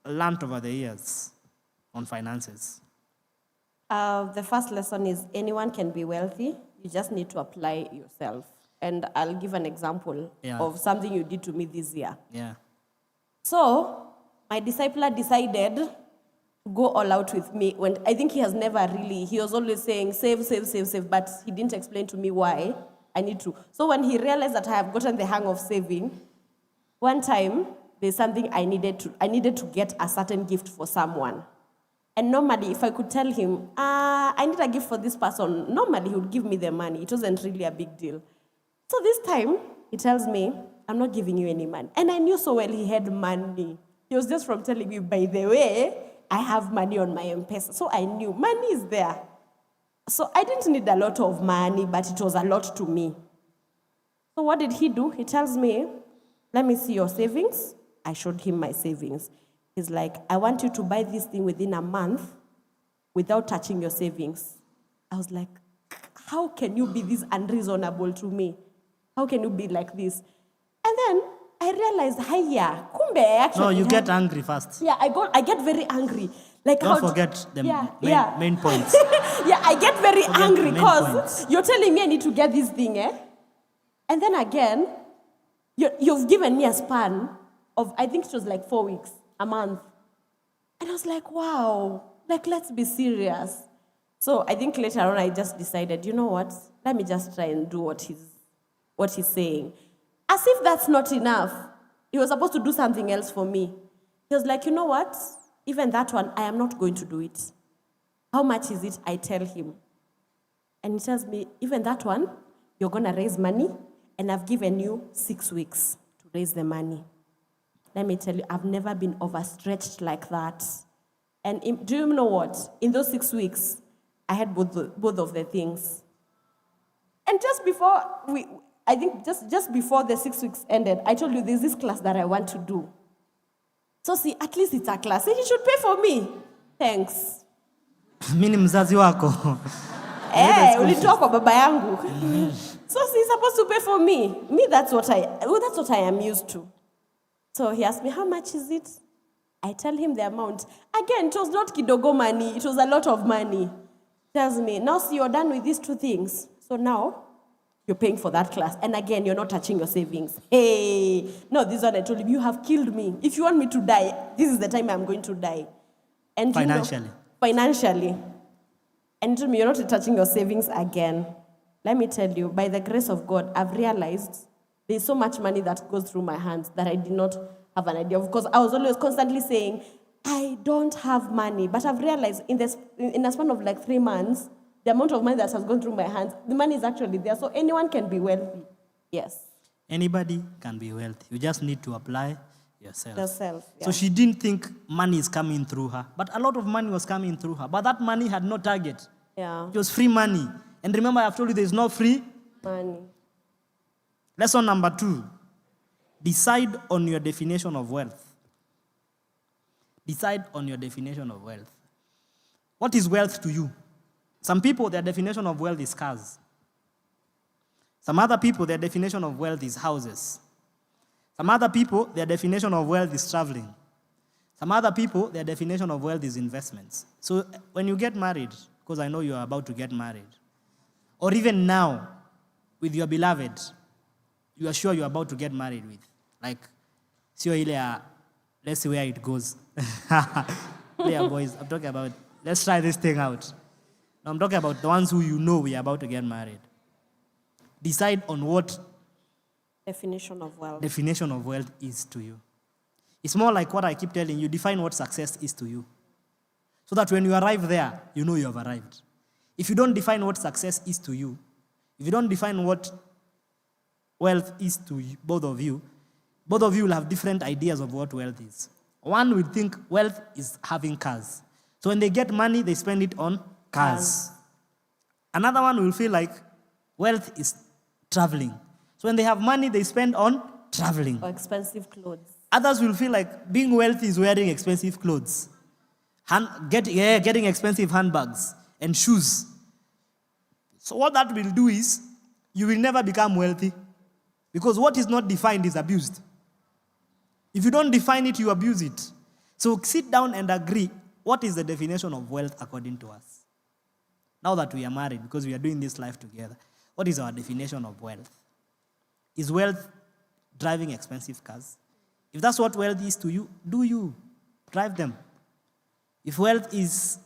Learned over the years on finances? The first lesson is anyone can be wealthy. You just need to apply yourself. And I'll give an example of something you did to me this year. Yeah. So, my discipler decided to go all out with me when I think he was always saying, save, but he didn't explain to me why I need to. So when he realized that I have gotten the hang of saving, one time, there's something I needed to get a certain gift for someone. And normally, if I could tell him, I need a gift for this person, normally he would give me the money. It wasn't really a big deal. So this time, he tells me, I'm not giving you any money. And I knew so well he had money. He was just from telling me, by the way, I have money on my M-Pesa. So I knew money is there. So I didn't need a lot of money, but it was a lot to me. So what did he do? He tells me, let me see your savings. I showed him my savings. He's like, I want you to buy this thing within a month without touching your savings. I was like, how can you be this unreasonable to me? How can you be like this? And then I realized, hiya, kumbe actually. No, you get angry first. Yeah, I get very angry. Like Don't forget the main points. Yeah, I get very angry because you're telling me I need to get this thing, And then again, you've given me a span of, I think it was like 4 weeks, a month. And I was like, wow, like, let's be serious. So I think later on I just decided, you know what? Let me just try and do what he's saying. As if that's not enough. He was supposed to do something else for me. He was like, you know what? Even that one, I am not going to do it. How much is it? I tell him. And he tells me, even that one, you're going to raise money, and I've given you 6 weeks to raise the money. Let me tell you, I've never been overstretched like that. And do you know what? In those 6 weeks, I had both of the things. And just before just before the 6 weeks ended, I told you there's this class that I want to do. So see, at least it's a class. So he should pay for me. Thanks. Mimi mzazi wako. Ulitoka kwa baba yangu. So he's supposed to pay for me. That's what I am used to. So he asked me, how much is it? I tell him the amount. Again, it was not kidogo money. It was a lot of money. He tells me, now see, you're done with these 2 things. So now, you're paying for that class. And again, you're not touching your savings. Hey, no, this is what I told him. You have killed me. If you want me to die, this is the time I'm going to die. And financially. Financially. And he told me, you're not touching your savings again. Let me tell you, by the grace of God, I've realized there's so much money that goes through my hands that I did not have an idea of. Because I was always constantly saying, I don't have money. But I've realized in a span of like 3 months, the amount of money that has gone through my hands, the money is actually there. So anyone can be wealthy. Yes. Anybody can be wealthy. You just need to apply yourself. Yeah. So she didn't think money is coming through her. But a lot of money was coming through her. But that money had no target. Yeah. It was free money. And remember, I've told you there's no free money. Lesson number 2. Decide on your definition of wealth. Decide on your definition of wealth. What is wealth to you? Some people, their definition of wealth is cars. Some other people, their definition of wealth is houses. Some other people, their definition of wealth is traveling. Some other people, their definition of wealth is investments. So when you get married, because I know you are about to get married, or even now, with your beloved, you are sure you are about to get married with. Like, let's see where it goes. Yeah, boys, I'm talking about, let's try this thing out. Now, I'm talking about the ones who you know we are about to get married. Decide on what definition of wealth is to you. It's more like what I keep telling you, define what success is to you. So that when you arrive there, you know you have arrived. If you don't define what success is to you, if you don't define what wealth is to you, both of you will have different ideas of what wealth is. One will think wealth is having cars. So when they get money, they spend it on cars. Another one will feel like wealth is traveling. So when they have money, they spend on traveling. Or expensive clothes. Others will feel like being wealthy is wearing expensive clothes. Getting expensive handbags and shoes. So what that will do is, you will never become wealthy. Because what is not defined is abused. If you don't define it, you abuse it. So sit down and agree, what is the definition of wealth according to us? Now that we are married, because we are doing this life together, what is our definition of wealth? Is wealth driving expensive cars? If that's what wealth is to you, do you drive them? If wealth is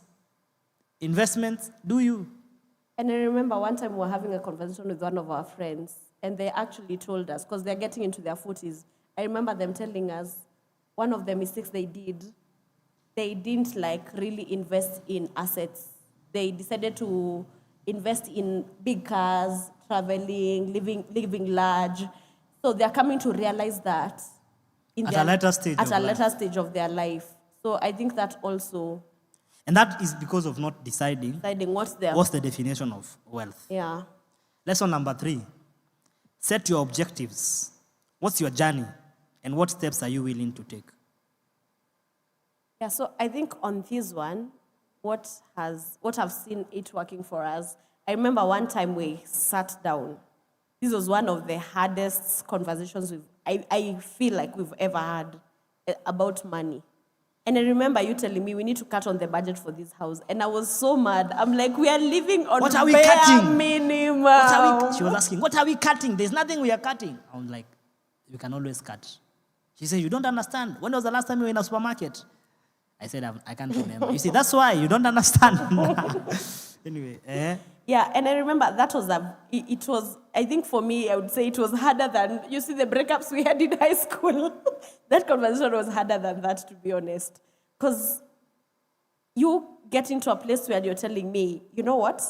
investments, do you? And I remember one time we were having a conversation with one of our friends, and they actually told us, because they're getting into their 40s, I remember them telling us one of the mistakes they did, they didn't really invest in assets. They decided to invest in big cars, traveling, living large. So they're coming to realize that At a later stage at of a life. later stage of their life. So I think that also And that is because of not deciding deciding what's their what's the definition of wealth. yeah. Lesson number 3, set your objectives. What's your journey? And what steps are you willing to take? Yeah, so I think on this one, what I've seen it working for us, I remember one time we sat down. This was one of the hardest conversations I feel like we've ever had about money. And I remember you telling me we need to cut on the budget for this house. And I was so mad. I'm like, we are living on What are we bare cutting? minimum. She was asking, what are we cutting? There's nothing we are cutting. I was like, we can always cut. She said, you don't understand. When was the last time you were in a supermarket? I said, I can't remember. You see, that's why you don't understand. Anyway, Yeah, and I remember that was it was, I think for me, I would say it was harder than, you see the breakups we had in high school. That conversation was harder than that, to be honest. Because you get into a place where you're telling me, you know what?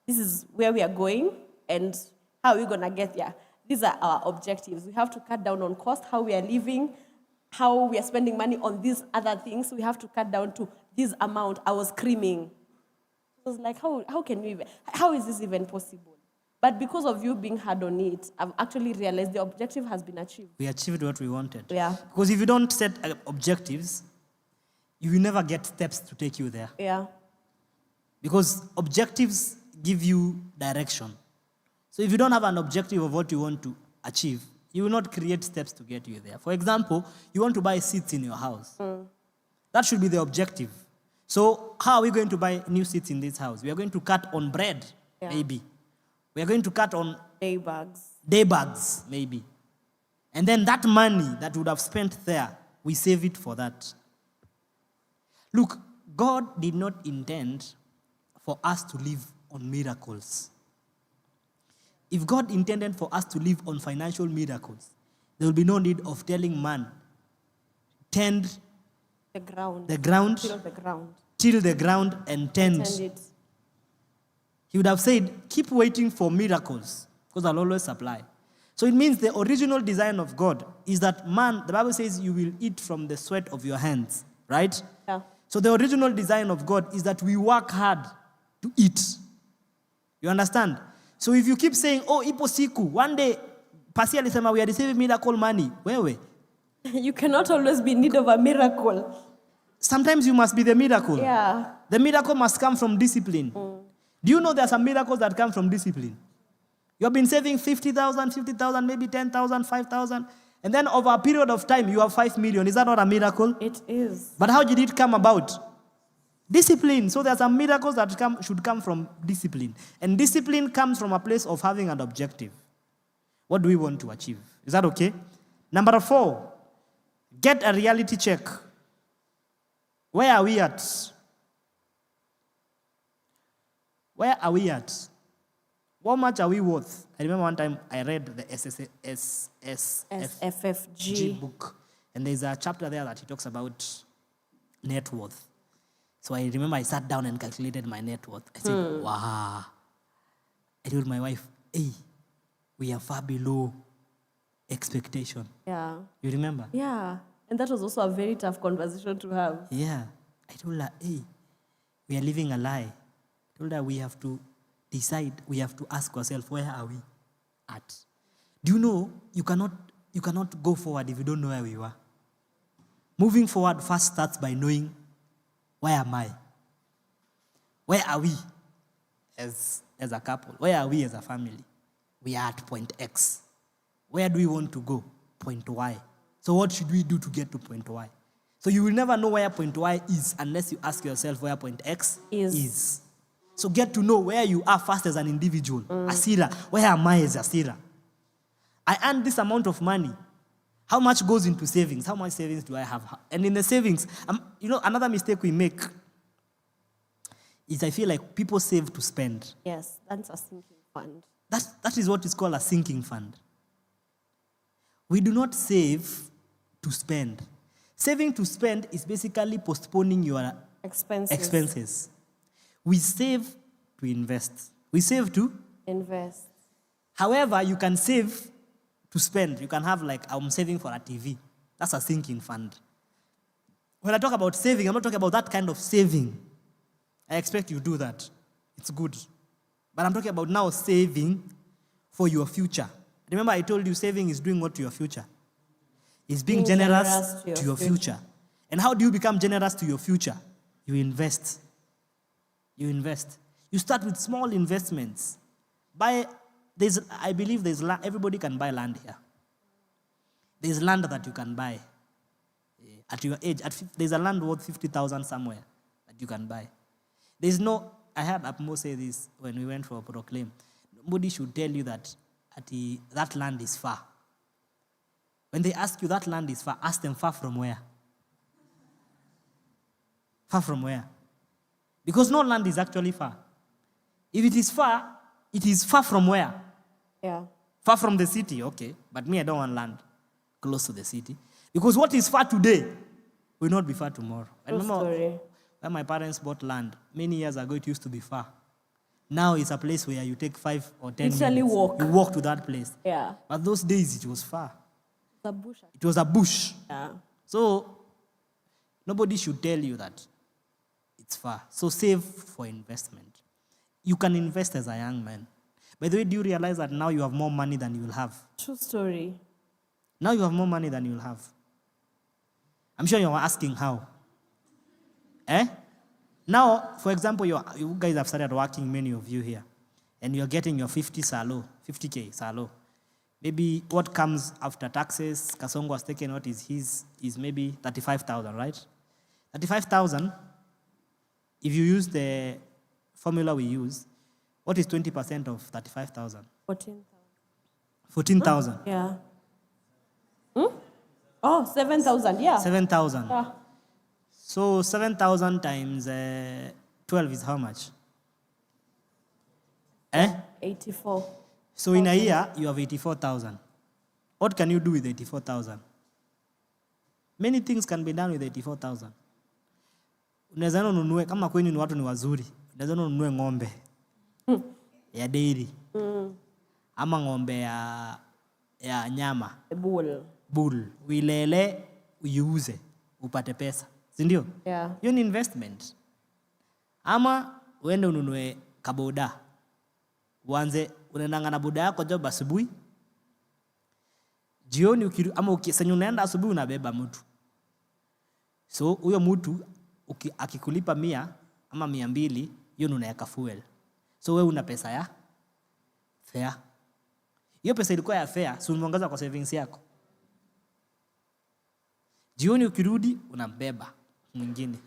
This is where we are going, and how are we going to get there? These are our objectives. We have to cut down on cost, how we are living, how we are spending money on these other things. We have to cut down to this amount. I was screaming. I was like, how is this even possible? But because of you being hard on it, I've actually realized the objective has been achieved. we achieved what we wanted. Yeah. Because if you don't set objectives, you will never get steps to take you there. Yeah. Because objectives give you direction. So if you don't have an objective of what you want to achieve, you will not create steps to get you there. For example, you want to buy seats in your house. That should be the objective. So how are we going to buy new seats in this house? We are going to cut on bread, Yeah. maybe. We are going to cut on Day bags. day bags, maybe. And then that money that would have spent there, we save it for that. Look, God did not intend for us to live on miracles. If God intended for us to live on financial miracles, there will be no need of telling man, tend The ground. the ground, Till the ground. till the ground and tend. Tend it. He would have said, keep waiting for miracles, because I'll always supply. So it means the original design of God is that man, the Bible says you will eat from the sweat of your hands, right? Yeah. So the original design of God is that we work hard to eat. You understand? So if you keep saying, oh, ipo siku, one day, Pasi alisema we are receiving miracle money, wewe. You cannot always be in need of a miracle. Sometimes you must be the miracle. Yeah. The miracle must come from discipline. Do you know there are some miracles that come from discipline? You have been saving 50,000, maybe 10,000, 5,000, and then over a period of time, you have 5 million. Is that not a miracle? It is. But how did it come about? Discipline. So there are some miracles that should come from discipline. And discipline comes from a place of having an objective. What do we want to achieve? Is that okay? Number 4, get a reality check. Where are we at? Where are we at? How much are we worth? I remember one time I read the SFFG. book, and there's a chapter there that he talks about net worth. So I remember I sat down and calculated my net worth. I said, wow. I told my wife, hey, we are far below expectation. Yeah. You remember? Yeah. And that was also a very tough conversation to have. Yeah. I told her, hey, we are living a lie. I told her we have to decide, we have to ask ourselves, where are we at? Do you know you cannot go forward if you don't know where we were? Moving forward first starts by knowing, where am I? Where are we as a couple? Where are we as a family? We are at point X. Where do we want to go? Point Y. So what should we do to get to point Y? So you will never know where point Y is unless you ask yourself where point X is. So get to know where you are first as an individual. Asira, where am I as Asira? I earn this amount of money. How much goes into savings? How much savings do I have? And in the savings, another mistake we make is I feel like people save to spend. Yes, that's a sinking fund. That is what is called a sinking fund. We do not save to spend. Saving to spend is basically postponing your expenses. We save to invest. We save to invest. However, you can save to spend. You can have I'm saving for a TV. That's a sinking fund. When I talk about saving, I'm not talking about that kind of saving. I expect you do that. It's good. But I'm talking about now saving for your future. Remember I told you saving is doing what to your future? It's being generous to your future. And how do you become generous to your future? You invest. You invest. You start with small investments. I believe everybody can buy land here. There's land that you can buy. At your age, there's a land worth 50,000 somewhere that you can buy. I heard Apmo say this when we went for a proclaim. Nobody should tell you that that land is far. When they ask you that land is far, ask them far from where? Far from where? Because no land is actually far. If it is far from where? Yeah. Far from the city, okay. But me, I don't want land close to the city. Because what is far today will not be far tomorrow. I remember when my parents bought land, many years ago, it used to be far. Now it's a place where you take 5 or 10 minutes. You walk to that place. Yeah. But those days, it was far. The bush. It was a bush. Yeah. So nobody should tell you that it's far. So save for investment. You can invest as a young man. By the way, do you realize that now you have more money than you will have? True story. Now you have more money than you will have. I'm sure you're asking how. Now, for example, you guys have started working, many of you here, and you're getting your 50K salo. Maybe what comes after taxes, Kasongo has taken what is his, is maybe 35,000, right? 35,000, if you use the formula we use, what is 20% of 35,000? 14,000. 14,000. Yeah. Oh, 7,000, yeah. 7,000. Yeah. So 7,000 times 12 is how much? 84. So in a year, you have 84,000. What can you do with 84,000? Many things can be done with 84,000. Unaweza ununue, kama kwenu ni watu ni wazuri, unaweza ununue ng'ombe ya dairy. Ama ng'ombe ya nyama. Bull. Uilele, uiuze, upate pesa. Si ndio? Yeah. Hiyo ni investment. Ama uende ununue kaboda. Uanze unaendanga na boda yako job asubuhi. Jioni senye unaenda asubuhi unabeba mtu. So huyo mtu akikulipa 100 ama 200, hiyo unaweka fuel. So wewe una pesa ya fare. Hiyo pesa ilikuwa ya fare, so unaongeza kwa savings yako. Jioni ukirudi unambeba mwingine.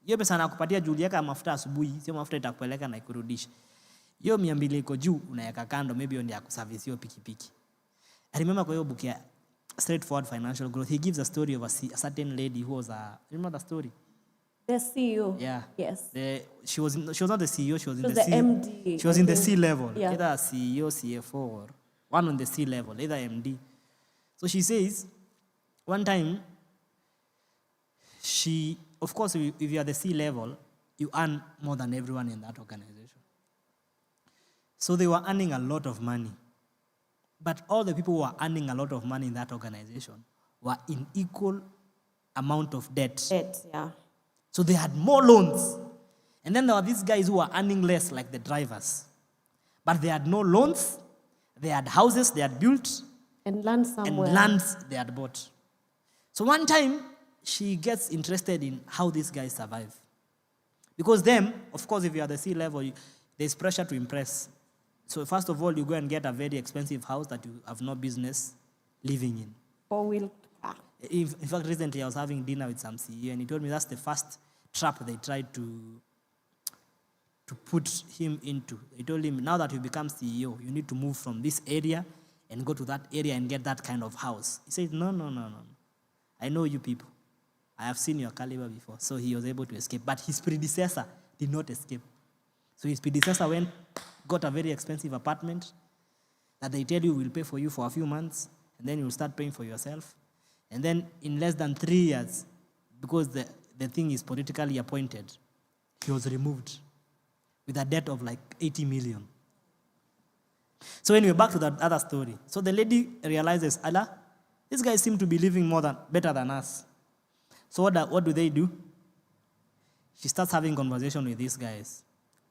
Hiyo pesa anakupatia juu yaka mafuta asubuhi, sio mafuta itakupeleka na ikurudisha. Hiyo 200 iko juu unaweka kando, maybe ndio ya kuservice hiyo pikipiki. I remember kwa hiyo book ya Straightforward Financial Growth, he gives a story of a certain lady who was remember the story? The CEO. Yeah. Yes. She was not the CEO, she was in the MD. She was in the C level. Yeah. Either CEO, CFO, or one on the C level, either MD. So she says, one time, of course, if you are the C level, you earn more than everyone in that organization. So they were earning a lot of money. But all the people who were earning a lot of money in that organization were in equal amount of debt. Yeah. So they had more loans. And then there were these guys who were earning less, like the drivers. But they had no loans. They had houses they had built. And land somewhere. And lands they had bought. So one time, she gets interested in how these guys survive. Because them, of course, if you are the C level, there's pressure to impress. So first of all, you go and get a very expensive house that you have no business living in. 4-wheel car. In fact, recently I was having dinner with some CEO, and he told me that's the first trap they tried to put him into. They told him, now that you become CEO, you need to move from this area and go to that area and get that kind of house. He said, no. I know you people. I have seen your caliber before. So he was able to escape. But his predecessor did not escape. So his predecessor got a very expensive apartment that they tell you will pay for you for a few months, and then you'll start paying for yourself. And then in less than 3 years, because the thing is politically appointed, he was removed with a debt of like 80 million. So anyway, back to that other story. So the lady realizes, Allah, these guys seem to be living better than us. So what do? She starts having conversation with these guys.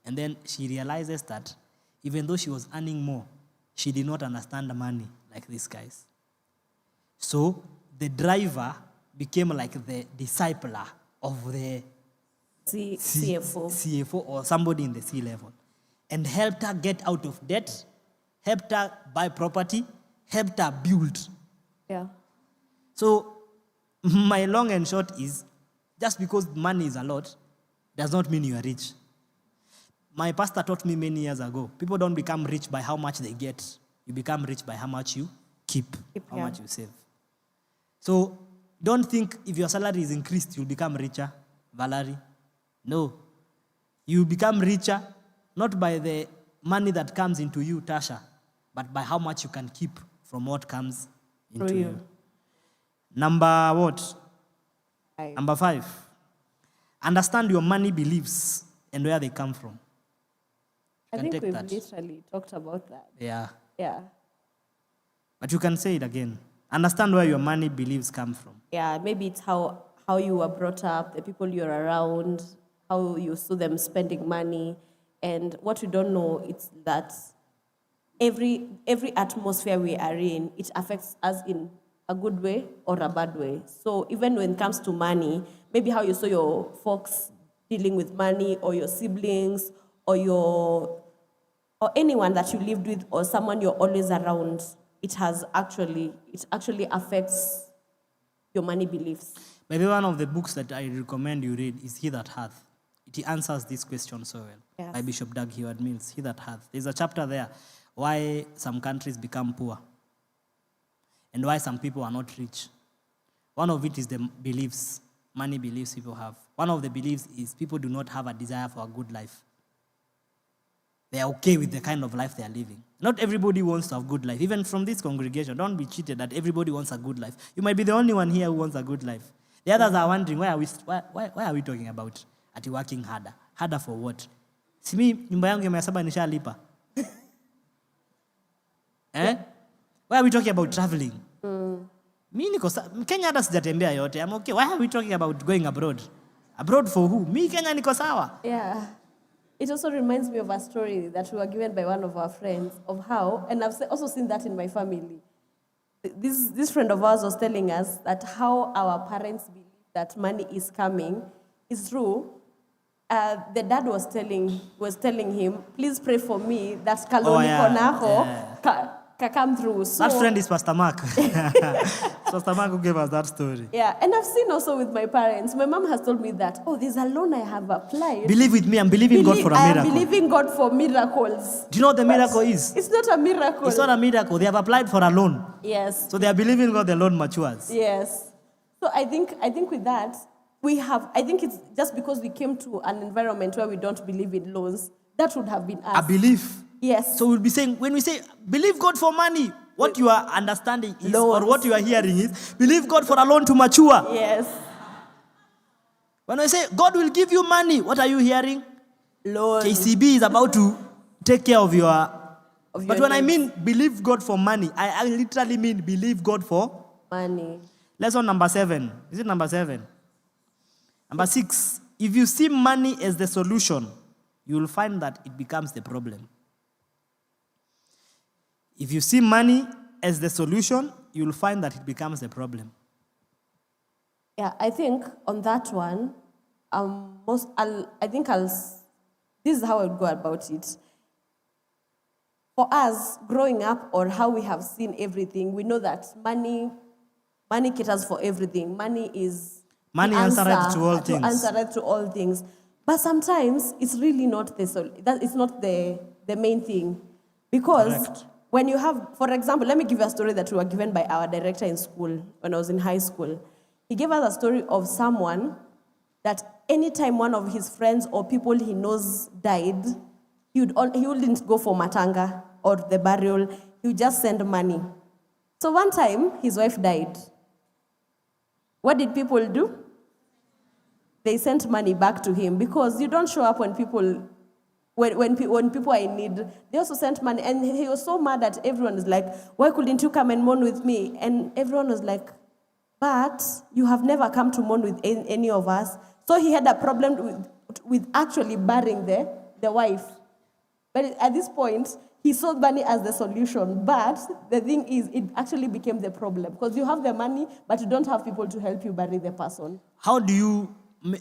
And then she realizes that even though she was earning more, she did not understand the money like these guys. So the driver became like the discipler of the CFO or somebody in the C level, and helped her get out of debt, helped her buy property, helped her build. Yeah. So my long and short is, just because money is a lot does not mean you are rich. My pastor taught me many years ago, people don't become rich by how much they get. You become rich by how much you keep how much you save. So don't think if your salary is increased, you'll become richer, Valerie. No. You become richer not by the money that comes into you, Tasha, but by how much you can keep from what comes into you. Number what? 5. Number 5. Understand your money beliefs and where they come from. I think we've literally talked about that. Yeah. Yeah. But you can say it again. Understand where your money beliefs come from. Yeah, maybe it's how you were brought up, the people you're around, how you saw them spending money. And what we don't know is that every atmosphere we are in, it affects us in a good way or a bad way. So even when it comes to money, maybe how you saw your folks dealing with money, or your siblings, or anyone that you lived with, or someone you're always around, it actually affects your money beliefs. Maybe one of the books that I recommend you read is He That Hath. It answers this question so well. Yes. By Bishop Doug Heward Mills, He That Hath. There's a chapter there, why some countries become poor and why some people are not rich. One of it is the beliefs, money beliefs people have. One of the beliefs is people do not have a desire for a good life. They are okay with the kind of life they are living. Not everybody wants to have a good life. Even from this congregation, don't be cheated that everybody wants a good life. You might be the only one here who wants a good life. The others are wondering, why are we talking about at working harder? Harder for what? Si mi nyumba yangu ya 700 nishalipa. Why are we talking about traveling? Mi niko Kenya hata sijatembea yote. I'm okay. Why are we talking about going abroad? Abroad for who? Mi Kenya niko sawa. Yeah. It also reminds me of a story that we were given by one of our friends of how, and I've also seen that in my family. This friend of ours was telling us that how our parents believe that money is coming is true. The dad was telling him, please pray for me that Kaloni Konaho come through. So, that friend is Pastor Mark. Pastor Mark who gave us that story. Yeah, and I've seen also with my parents. My mom has told me that, there's a loan I have applied. Believe with me, I'm believing God for a miracle. I am believing God for miracles. Do you know what the miracle is? It's not a miracle. It's not a miracle. They have applied for a loan. Yes. So they are believing God the loan matures. Yes. So I think with that, I think it's just because we came to an environment where we don't believe in loans, that would have been us. A belief. Yes. So we'll be saying, when we say, believe God for money, what you are understanding is, loans. or what you are hearing is, believe God for a loan to mature. Yes. When I say, God will give you money, what are you hearing? Loans. KCB is about to take care of your... But when I mean believe God for money, I literally mean believe God for... money. Lesson number 7. Is it number 7? Number 6. If you see money as the solution, you will find that it becomes the problem. If you see money as the solution, you will find that it becomes the problem. Yeah, I think on that one, this is how I would go about it. For us, growing up, or how we have seen everything, we know that money Money caters for everything. Money is Money the answereth to all things. Answereth to all things. But sometimes it's really not it's not the main thing. Because Correct. when you have, for example, let me give you a story that we were given by our director in school when I was in high school. He gave us a story of someone that anytime one of his friends or people he knows died, he wouldn't go for matanga or the burial. He would just send money. So one time, his wife died. What did people do? They sent money back to him because you don't show up when people are in need. They also sent money, and he was so mad that everyone is like, "Why couldn't you come and mourn with me?" And everyone was like, "But you have never come to mourn with any of us." So he had a problem with actually burying the wife. But at this point, he saw money as the solution. But the thing is, it actually became the problem because you have the money, but you don't have people to help you bury the person. How do you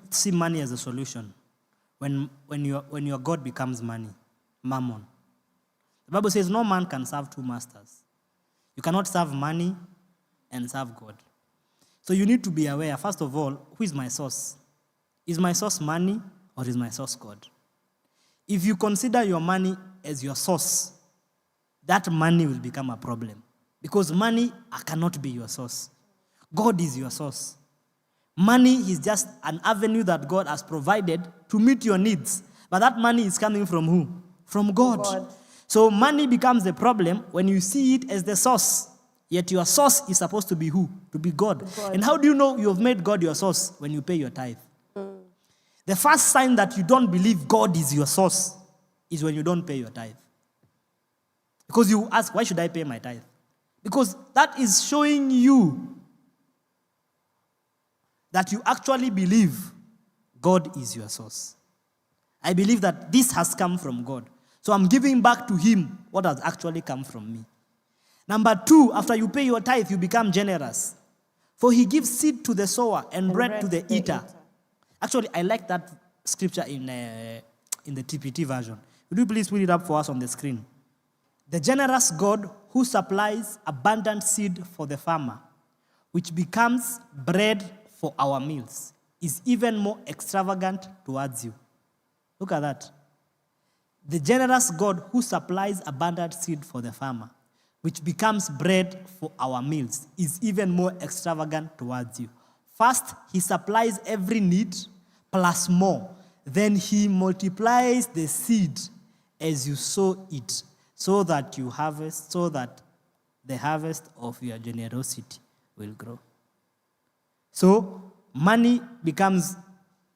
see money as a solution when your God becomes money, mammon? The Bible says no man can serve two masters. You cannot serve money and serve God. So you need to be aware, first of all, who is my source? Is my source money or is my source God? If you consider your money as your source, that money will become a problem. Because money cannot be your source. God is your source. Money is just an avenue that God has provided to meet your needs. But that money is coming from who? From God. So money becomes the problem when you see it as the source. Yet your source is supposed to be who? To be God. And how do you know you have made God your source? When you pay your tithe. The first sign that you don't believe God is your source is when you don't pay your tithe. Because you ask, why should I pay my tithe? Because that is showing you that you actually believe God is your source. I believe that this has come from God. So I'm giving back to him what has actually come from me. Number 2, after you pay your tithe, you become generous. For he gives seed to the sower and bread to the eater. Actually, I like that scripture in the TPT version. Would you please put it up for us on the screen? The generous God who supplies abundant seed for the farmer, which becomes bread for our meals, is even more extravagant towards you. Look at that. The generous God who supplies abundant seed for the farmer, which becomes bread for our meals, is even more extravagant towards you. First, he supplies every need plus more. Then he multiplies the seed as you sow it, so that the harvest of your generosity will grow. So, money becomes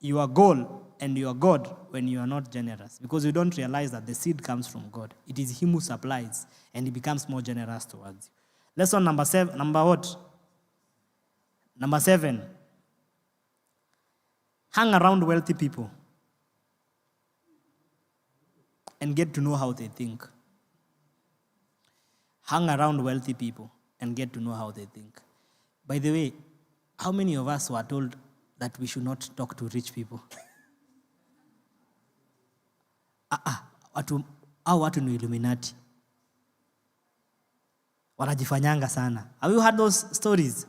your goal and your God when you are not generous, because you don't realize that the seed comes from God. It is him who supplies, and he becomes more generous towards you. Lesson number 7. Number 7. Hang around wealthy people and get to know how they think. Hang around wealthy people and get to know how they think. By the way, how many of us were told that we should not talk to rich people? Watu ni Illuminati. Wanajifanyanga sana. Have you heard those stories?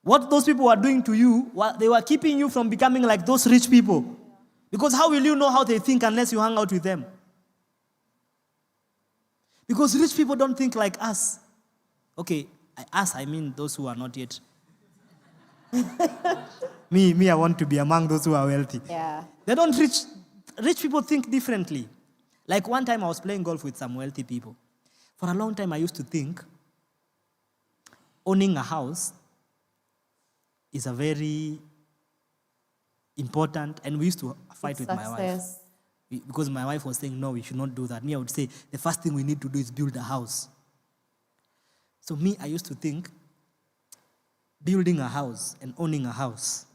What those people were doing to you, they were keeping you from becoming like those rich people. Because how will you know how they think unless you hang out with them? Because rich people don't think like us. Okay, I mean those who are not yet. Me, I want to be among those who are wealthy. Yeah. They don't rich people think differently. Like one time I was playing golf with some wealthy people. For a long time I used to think owning a house is a very important, and we used to fight with my wife. Because my wife was saying, no, we should not do that. Me, I would say, the first thing we need to do is build a house. So me, I used to think building a house and owning a house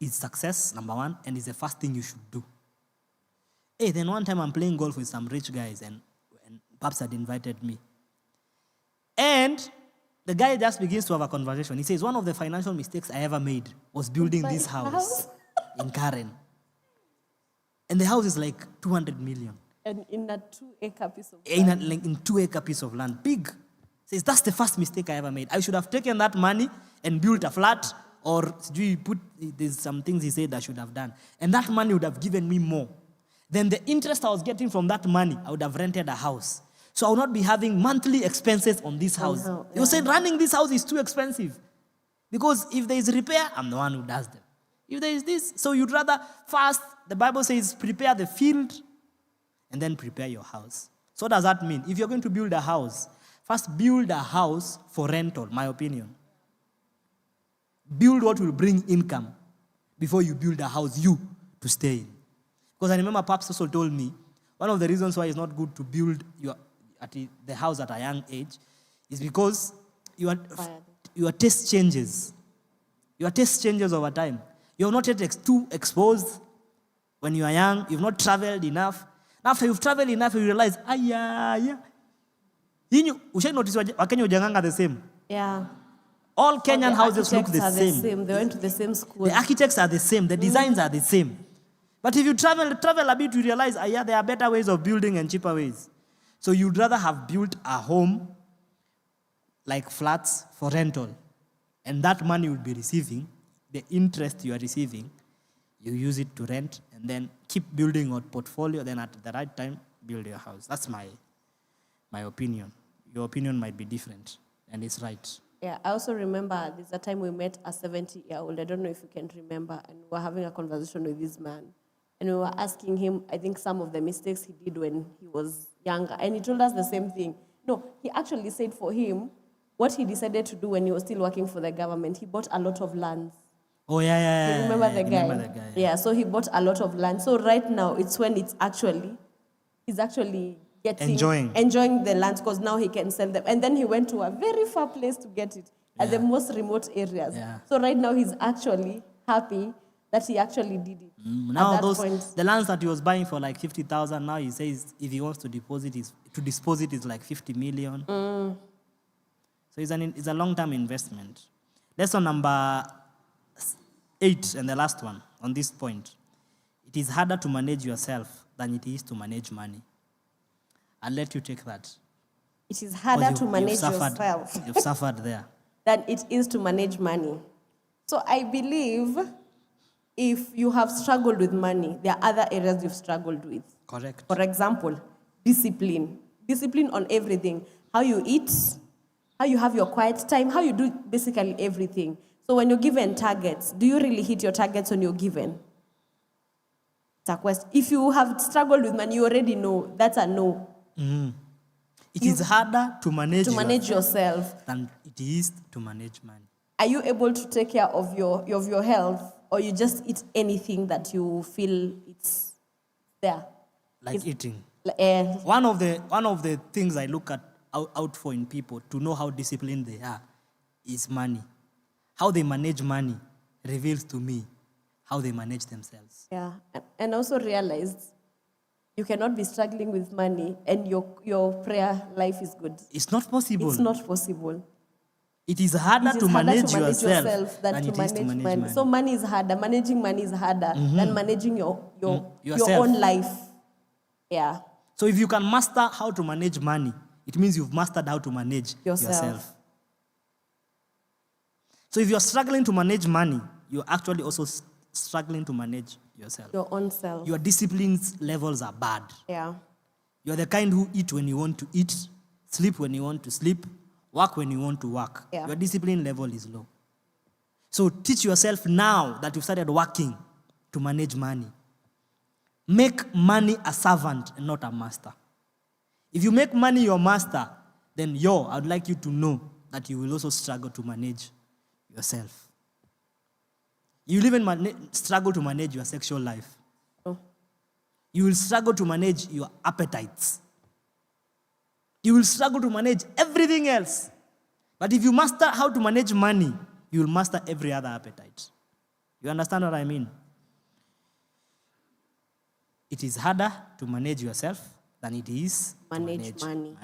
is success, number 1, and is the first thing you should do. Hey, then one time I'm playing golf with some rich guys, and Paps had invited me. And the guy just begins to have a conversation. He says, one of the financial mistakes I ever made was building this house in Karen. And the house is like 200 million. And in a 2-acre piece of land. In 2-acre piece of land. Big. Says, that's the first mistake I ever made. I should have taken that money and built a flat, or there's some things he said I should have done. And that money would have given me more. Then the interest I was getting from that money, I would have rented a house. So I would not be having monthly expenses on this house. You said running this house is too expensive. Because if there is repair, I'm the one who does them. If there is this, so you'd rather first, the Bible says, prepare the field and then prepare your house. So what does that mean? If you're going to build a house, first build a house for rental, my opinion. Build what will bring income before you build a house to stay in. Because I remember Pops also told me, one of the reasons why it's not good to build the house at a young age is because your taste changes. Your taste changes over time. You're not yet too exposed when you are young. You've not traveled enough. After you've traveled enough, you realize, Ushai notice Wakenya ujanganga the same. Yeah. All Kenyan houses look the same. They went to the same school. The architects are the same. The designs are the same. But if you travel a bit, you realize, there are better ways of building and cheaper ways. So you'd rather have built a home like flats for rental. And that money you'll be receiving, the interest you are receiving, you use it to rent and then keep building your portfolio. Then at the right time, build your house. That's my opinion. Your opinion might be different, and it's right. Yeah, I also remember there's a time we met a 70-year-old. I don't know if you can remember, and we were having a conversation with this man. And we were asking him, I think, some of the mistakes he did when he was younger. And he told us the same thing. No, he actually said for him, what he decided to do when he was still working for the government, he bought a lot of lands. Oh, yeah. You remember the guy? Remember the guy, yeah, so he bought a lot of land. So right now, it's when he's actually enjoying the land because now he can sell them. And then he went to a very far place to get it, at the most remote areas. Yeah. So right now, he's actually happy that he actually did it. Now the lands that he was buying for like 50,000, now he says if he wants to dispose it is like 50 million. So it's a long-term investment. Lesson number 8 and the last one on this point. It is harder to manage yourself than it is to manage money. I'll let you take that. It is harder to manage yourself. You've suffered there. Than it is to manage money. So I believe if you have struggled with money, there are other areas you've struggled with. Correct. For example, discipline. Discipline on everything. How you eat, how you have your quiet time, how you do basically everything. So when you're given targets, do you really hit your targets when you're given? It's a question. If you have struggled with money, you already know that's a no. It is harder to manage yourself than it is to manage money. Are you able to take care of your health, or you just eat anything that you feel it's there? Like eating. One of the things I look out for in people to know how disciplined they are is money. How they manage money reveals to me how they manage themselves. Yeah, and also realized you cannot be struggling with money and your prayer life is good. It's not possible. It's not possible. It is harder to manage yourself than to manage money. So money is harder. Managing money is harder than managing your own life. Yeah. So if you can master how to manage money, it means you've mastered how to manage yourself. So if you're struggling to manage money, you're actually also struggling to manage yourself. Your own self. Your discipline levels are bad. Yeah. You're the kind who eat when you want to eat, sleep when you want to sleep, work when you want to work. Yeah. Your discipline level is low. So teach yourself now that you've started working to manage money. Make money a servant and not a master. If you make money your master, then I'd like you to know that you will also struggle to manage yourself. You will even struggle to manage your sexual life. Oh. You will struggle to manage your appetites. You will struggle to manage everything else. But if you master how to manage money, you will master every other appetite. You understand what I mean? It is harder to manage yourself than it is to manage money.